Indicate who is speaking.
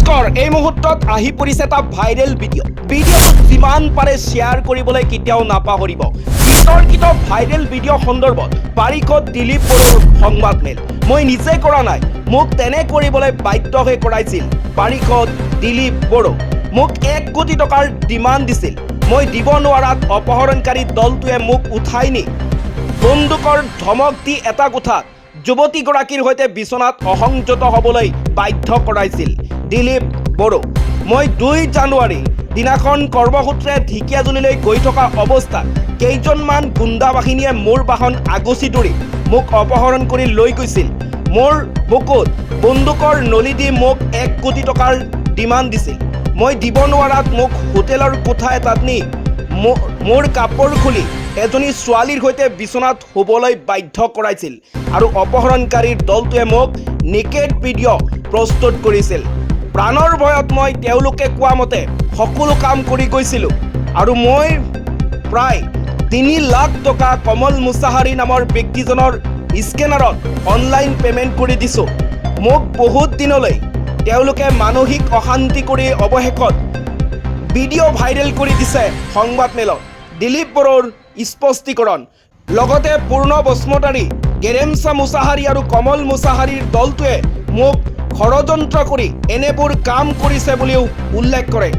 Speaker 1: নমস্কাৰ এই মুহূৰ্তত আহি পৰিছে এটা ভাইৰেল ভিডিঅ' যিমান পাৰে শ্বেয়াৰ কৰিবলৈ কেতিয়াও নাপাহৰিব। বিতৰ্কিত ভাইৰেল ভিডিঅ' সন্দৰ্ভত পাৰিকত দিলীপ বড়োৰ সংবাদ মেল। মই নিজে কৰা নাই, মোক তেনে কৰিবলৈ বাধ্য হৈ কৰাইছিল পাৰিকত দিলীপ বড়ো। মোক 1 কোটি টকাৰ ডিমাণ্ড দিছিল। মই দিব নোৱাৰাত অপহৰণকাৰী দলটোৱে মোক উঠাই নি বন্দুকৰ ধমক দি এটা কোঠাত যুৱতীগৰাকীৰ সৈতে বিচনাত অসংযত হ'বলৈ বাধ্য কৰাইছিল দিলীপ বড়ো। মই 2 জানুৱাৰী দিনাখন কৰ্মসূত্ৰে ঢেকিয়াজুলিলৈ গৈ থকা অৱস্থাত কেইজনমান গুণ্ডা বাহিনীয়ে মোৰ বাহন আগুচি ধৰি মোক অপহৰণ কৰি লৈ গৈছিল। মোৰ বুকুত বন্দুকৰ নলী দি মোক 1 কোটি টকাৰ ডিমাণ্ড দিছিল। মই দিব নোৱাৰাত মোক হোটেলৰ কোঠা এটাত নি মোৰ কাপোৰ খুলি এজনী ছোৱালীৰ সৈতে বিচনাত শুবলৈ বাধ্য কৰাইছিল আৰু অপহৰণকাৰীৰ দলটোৱে মোক নেকেড ভিডিঅ' প্ৰস্তুত কৰিছিল। প্ৰাণৰ ভয়ত মই তেওঁলোকে কোৱা মতে সকলো কাম কৰি গৈছিলোঁ আৰু মই প্ৰায় 3 লাখ টকা কমল মুছাহাৰী নামৰ ব্যক্তিজনৰ স্কেনাৰত অনলাইন পে'মেণ্ট কৰি দিছোঁ। মোক বহুত দিনলৈ তেওঁলোকে মানসিক অশান্তি কৰি অৱশেষত ভিডিঅ' ভাইৰেল কৰি দিছে সংবাদ মেলত দিলীপ বড়োৰ স্পষ্টীকৰণ। লগতে পূৰ্ণ বসমতাৰী গেৰেমছা মুছাহাৰী আৰু কমল মুছাহাৰীৰ দলটোৱে মোক ষড়যন্ত্ৰ কৰি এনেবোৰ কাম কৰিছে বুলিও উল্লেখ কৰে।